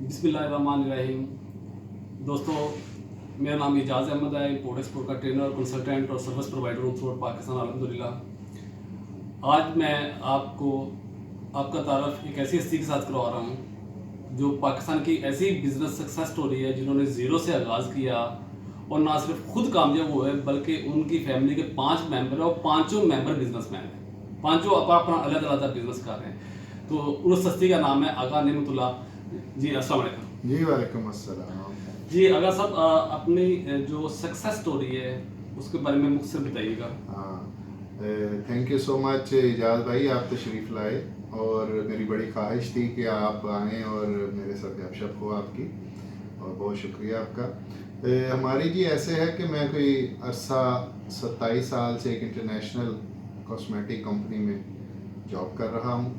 बिस्मिल्लाहिर्रहमानिर्रहीम। दोस्तों, मेरा नाम एजाज़ अहमद है, इम्पोर्ट एक्सपोर्ट का ट्रेनर, कंसल्टेंट और सर्विस प्रोवाइडर हूँ थ्रू आउट पाकिस्तान अल्हम्दुलिल्लाह। आज मैं आपको आपका तारफ़ एक ऐसी हस्ती के साथ करवा रहा हूँ जो पाकिस्तान की ऐसी बिज़नेस सक्सेस स्टोरी है जिन्होंने ज़ीरो से आगाज़ किया और ना सिर्फ खुद कामयाब हुए बल्कि उनकी फैमिली के 5 मेंबर हैं और पाँचों मेंबर बिजनेसमैन हैं। पाँचों अपना अलग अलग बिजनेस कर रहे हैं। तो उस हस्ती का नाम है आगा नेमतुल्ला जी। अस्सलाम वालेकुम जी। वालेकुम अस्सलाम जी। आगा साहब, अपनी जो सक्सेस स्टोरी है उसके बारे में मुझसे बताइएगा। हाँ, thank you so much Ejaz भाई, आप तशरीफ़ लाए और मेरी बड़ी ख्वाहिश थी कि आप आएँ और मेरे साथ गपशप हो आपकी, और बहुत शुक्रिया आपका। हमारी जी ऐसे है कि मैं कोई अरसा 27 साल से एक इंटरनेशनल कॉस्मेटिक कंपनी में जॉब कर रहा हूँ,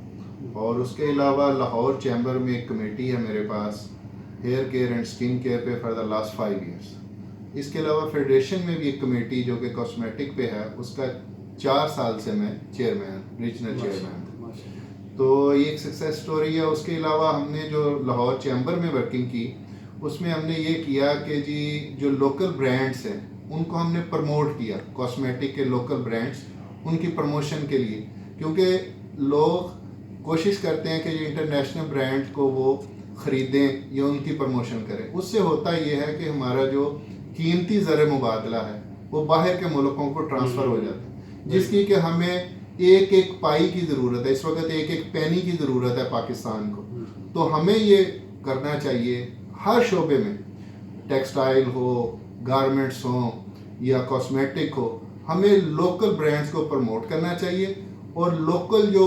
और उसके अलावा लाहौर चैम्बर में एक कमेटी है मेरे पास hair care and skin care पे फॉर द लास्ट 5 ईयर्स। इसके अलावा फेडरेशन में भी एक कमेटी जो कि कॉस्मेटिक पे है, उसका 4 साल से मैं चेयरमैन, रीजनल चेयरमैन। तो ये एक सक्सेस स्टोरी है। उसके अलावा हमने जो लाहौर चैम्बर में वर्किंग की, उसमें हमने ये किया कि जी जो लोकल ब्रांड्स हैं उनको हमने प्रमोट किया, कॉस्मेटिक के लोकल ब्रांड्स, उनकी प्रमोशन के लिए, क्योंकि लोग कोशिश करते हैं कि जो इंटरनेशनल ब्रांड को वो ख़रीदें या उनकी प्रमोशन करें। उससे होता ये है कि हमारा जो कीमती ज़र मुबादला है वो बाहर के मुल्कों को ट्रांसफ़र हो जाता है, जिसकी कि हमें एक एक पाई की ज़रूरत है। इस वक्त एक एक पैनी की ज़रूरत है पाकिस्तान को। तो हमें ये करना चाहिए हर शोबे में, टेक्सटाइल हो, गारमेंट्स हो या कॉस्मेटिक हो, हमें लोकल ब्रांड्स को प्रमोट करना चाहिए और लोकल जो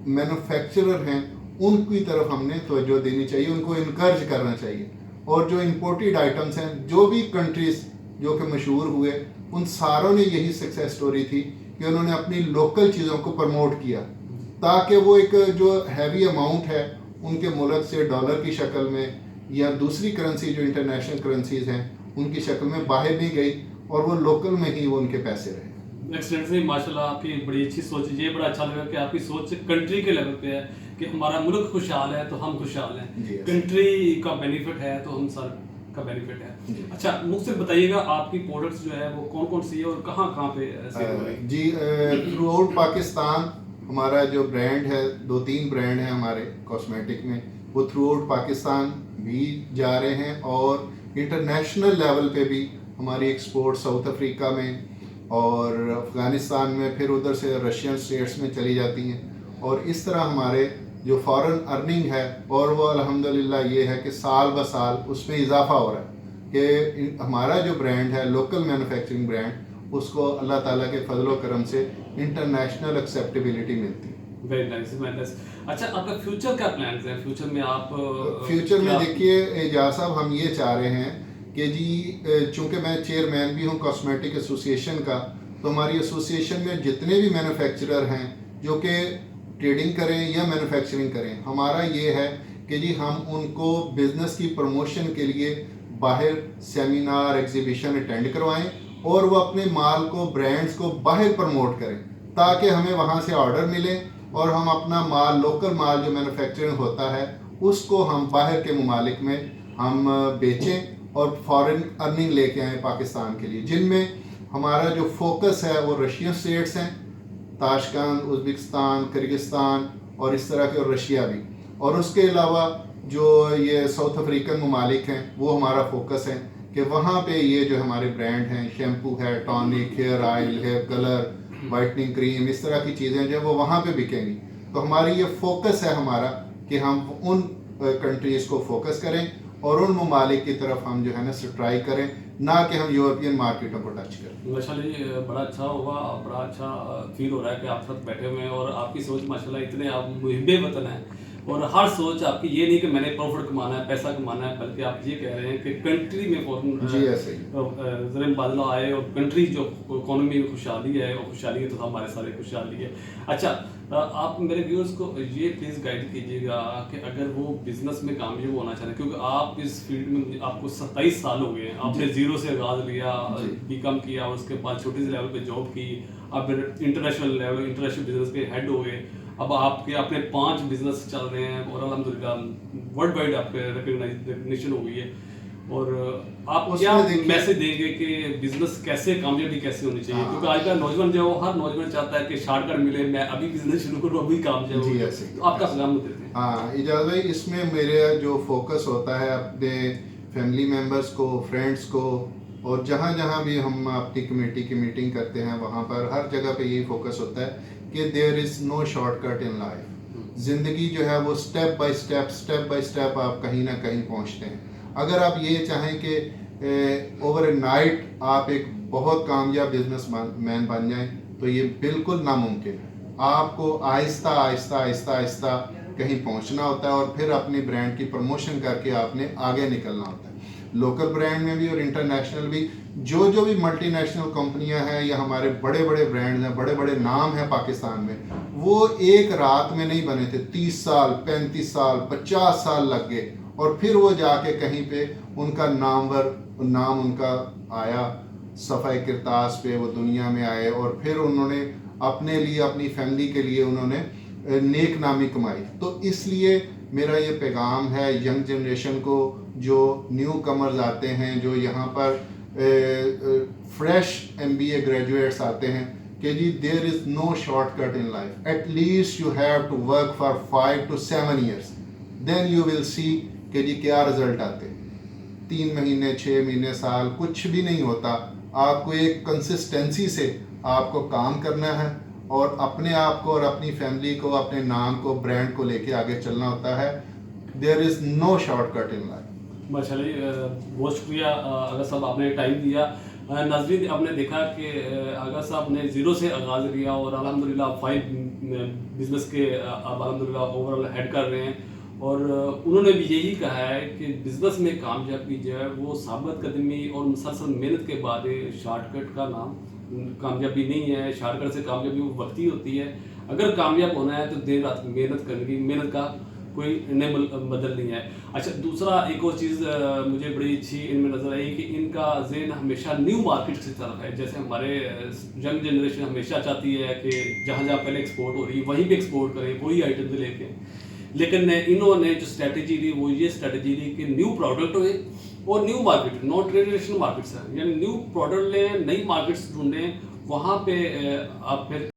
मैन्युफैक्चरर हैं उनकी तरफ हमने तवज्जो देनी चाहिए, उनको इनकरेज करना चाहिए। और जो इंपोर्टेड आइटम्स हैं, जो भी कंट्रीज़ जो कि मशहूर हुए, उन सारों ने यही सक्सेस स्टोरी थी कि उन्होंने अपनी लोकल चीज़ों को प्रमोट किया, ताकि वो एक जो हैवी अमाउंट है उनके मुल्क से डॉलर की शक्ल में या दूसरी करेंसी जो इंटरनेशनल करेंसीज हैं उनकी शक्ल में बाहर नहीं गई, और वो लोकल में ही वो उनके पैसे रहे। एक्सीलेंट से माशाल्लाह, आपकी बड़ी अच्छी सोच है। ये बड़ा अच्छा लगा कि आपकी सोच कंट्री के लेवल पे है कि हमारा मुल्क खुशहाल है तो हम खुशहाल हैं, कंट्री का बेनिफिट है तो हम सब का बेनिफिट है। अच्छा, मुझसे बताइएगा आपकी प्रोडक्ट्स जो है वो कौन कौन सी है और कहाँ कहाँ पे सेल हो रही है? जी, थ्रू आउट पाकिस्तान हमारा जो ब्रांड है, 2-3 ब्रांड हैं हमारे कॉस्मेटिक में, वो थ्रू आउट पाकिस्तान भी जा रहे हैं, और इंटरनेशनल लेवल पे भी हमारी एक्सपोर्ट साउथ अफ्रीका में और अफ़गानिस्तान में, फिर उधर से रशियन स्टेट्स में चली जाती हैं। और इस तरह हमारे जो फॉरेन अर्निंग है, और वो अल्हम्दुलिल्लाह ये है कि साल ब साल उसमें इजाफा हो रहा है कि हमारा जो ब्रांड है लोकल मैन्युफैक्चरिंग ब्रांड, उसको अल्लाह ताला के फजलो करम से इंटरनेशनल एक्सेप्टेबिलिटी मिलती है। Very nice, very nice. अच्छा, आपका फ्यूचर क्या प्लान्स हैं? फ्यूचर में आप फ्यूचर में देखिए एजाज साहब, हम ये चाह रहे हैं कि जी चूँकि मैं चेयरमैन भी हूँ कॉस्मेटिक एसोसिएशन का, तो हमारी एसोसिएशन में जितने भी मैन्युफैक्चरर हैं जो कि ट्रेडिंग करें या मैन्युफैक्चरिंग करें, हमारा ये है कि जी हम उनको बिज़नेस की प्रमोशन के लिए बाहर सेमिनार, एग्जीबिशन अटेंड करवाएं, और वो अपने माल को, ब्रांड्स को बाहर प्रमोट करें, ताकि हमें वहाँ से ऑर्डर मिले और हम अपना माल, लोकल माल जो मैन्युफैक्चरिंग होता है उसको हम बाहर के ममालिक में हम बेचें और फॉरेन अर्निंग लेके आएँ पाकिस्तान के लिए, जिनमें हमारा जो फोकस है वो रशियन स्टेट्स हैं, ताशकंद, उज़्बेकिस्तान, किर्गिस्तान और इस तरह के, और रशिया भी। और उसके अलावा जो ये साउथ अफ्रीकन ममालिक हैं वो हमारा फोकस है कि वहाँ पे ये जो हमारे ब्रांड हैं, शैम्पू है, tonic, hair oil, hair colour, whitening cream, इस तरह की चीज़ें जो वो वहाँ पे बिकेंगी। तो हमारी ये फोकस है हमारा कि हम उन कंट्रीज़ को फोकस करें और उन ममालिक की तरफ हम जो है ना ट्राई करें, ना कि हम यूरोपियन मार्केटों को टच करें। माशाल्लाह, ये बड़ा अच्छा हुआ, बड़ा अच्छा फील हो रहा है कि आप साथ बैठे हुए हैं और आपकी सोच माशाल्लाह इतने आप मुहिब्बे वतन हैं, और हर सोच आपकी ये नहीं कि मैंने प्रॉफिट कमाना है, पैसा कमाना है, बल्कि आप ये कह रहे हैं कि कंट्री में जी ऐसे ही ज़र मुबादला आए और कंट्री जो इकोनॉमी में खुशहाली है और खुशहाली है तो हमारे सारे खुशहाली है। अच्छा, आप मेरे व्यूअर्स को ये प्लीज़ गाइड कीजिएगा कि अगर वो बिज़नेस में कामयाब होना चाह रहे हैं, क्योंकि आप इस फील्ड में आपको 27 साल हो गए हैं, आपने ज़ीरो से आगाज़ लिया, बीकॉम किया, उसके बाद छोटे से लेवल पे जॉब की, आप फिर इंटरनेशनल लेवल, इंटरनेशनल बिजनेस के हेड हो गए, اب آپ کے اپنے 5 بزنس چل رہے ہیں اور الحمدللہ ورلڈ وائڈ آپ کے ریکگنیشن ہو گئی ہے. اور آپ کیا میسج دیں گے کہ بزنس کیسے کامیابی کیسے ہونی چاہیے؟ کیونکہ آج کا نوجوان جو ہے ہر نوجوان چاہتا ہے کہ شارٹ کٹ ملے, میں ابھی بزنس شروع کروں, ابھی کامیاب ہوں. تو آپ کا پیغام دیتے ہیں. ہاں اجاز بھائی, اس میں میرے جو فوکس ہوتا ہے اپنے فیملی ممبرس کو, فرینڈس کو, اور جہاں جہاں بھی ہم اپنی کمیٹی کی میٹنگ کرتے ہیں وہاں پر ہر جگہ پہ یہی فوکس ہوتا ہے کہ دیر is no shortcut in life. زندگی جو ہے وہ اسٹیپ بائی اسٹیپ آپ کہیں نہ کہیں پہنچتے ہیں. اگر آپ یہ چاہیں کہ اوور اے نائٹ آپ ایک بہت کامیاب بزنس مین بن جائیں تو یہ بالکل ناممکن ہے. آپ کو آہستہ آہستہ آہستہ آہستہ کہیں پہنچنا ہوتا ہے اور پھر اپنی برانڈ کی پروموشن کر کے آپ نے آگے نکلنا ہوتا ہے. لوکل برانڈ میں بھی اور انٹرنیشنل بھی جو بھی ملٹی نیشنل کمپنیاں ہیں یا ہمارے بڑے بڑے برانڈز ہیں, بڑے بڑے نام ہیں پاکستان میں, وہ ایک رات میں نہیں بنے تھے. 30 سال 35 سال 50 سال لگ گئے اور پھر وہ جا کے کہیں پہ ان کا نام ان کا آیا صفحہ کرتاس پہ, وہ دنیا میں آئے اور پھر انہوں نے اپنے لیے اپنی فیملی کے لیے انہوں نے نیک نامی کمائی. تو اس لیے میرا یہ پیغام ہے ینگ جنریشن کو, جو نیو کمرز آتے ہیں, جو یہاں پر فریش MBA گریجویٹس آتے ہیں, کہ جی there is no shortcut in life. At least you have to work for 5 to 7 years, then you will see کہ جی کیا رزلٹ آتے. 3 مہینے 6 مہینے سال کچھ بھی نہیں ہوتا. آپ کو ایک کنسسٹنسی سے آپ کو کام کرنا ہے اور اپنے آپ کو اور اپنی فیملی کو, اپنے نام کو, برانڈ کو لے کے آگے چلنا ہوتا ہے. دیر is no shortcut in life. ماشاء اللہ, بہت شکریہ آغا صاحب, آپ نے ٹائم دیا. ناظرین, آپ نے دیکھا کہ آغا صاحب نے 0 سے آغاز کیا اور الحمدللہ 5 بزنس کے اب الحمدللہ اوور آل ہیڈ کر رہے ہیں. اور انہوں نے بھی یہی کہا ہے کہ بزنس میں کامیابی جو ہے وہ ثابت قدمی اور مسلسل محنت کے بعد شارٹ کٹ کا نام کامیابی نہیں ہے. شارٹ کٹ سے کامیابی وہ وقتی ہوتی ہے. اگر کامیاب ہونا ہے تو دیر رات محنت کرنے کی, محنت کا کوئی نئے بدل نہیں ہے. اچھا, دوسرا ایک اور چیز مجھے بڑی اچھی ان میں نظر آئی کہ ان کا ذہن ہمیشہ نیو مارکیٹ کی طرف ہے. جیسے ہمارے ینگ جنریشن ہمیشہ چاہتی ہے کہ جہاں جہاں پہلے ایکسپورٹ ہو رہی ہے وہیں پہ ایکسپورٹ کریں, وہی آئٹم سے لے کے. لیکن انہوں نے جو اسٹریٹجی دی وہ یہ اسٹریٹجی دی کہ نیو پروڈکٹ ہوئے اور نیو مارکیٹ, نو ٹریڈیشنل مارکیٹس ہیں, یعنی نیو پروڈکٹ لیں, نئی مارکیٹس ڈھونڈیں, وہاں پہ آپ پھر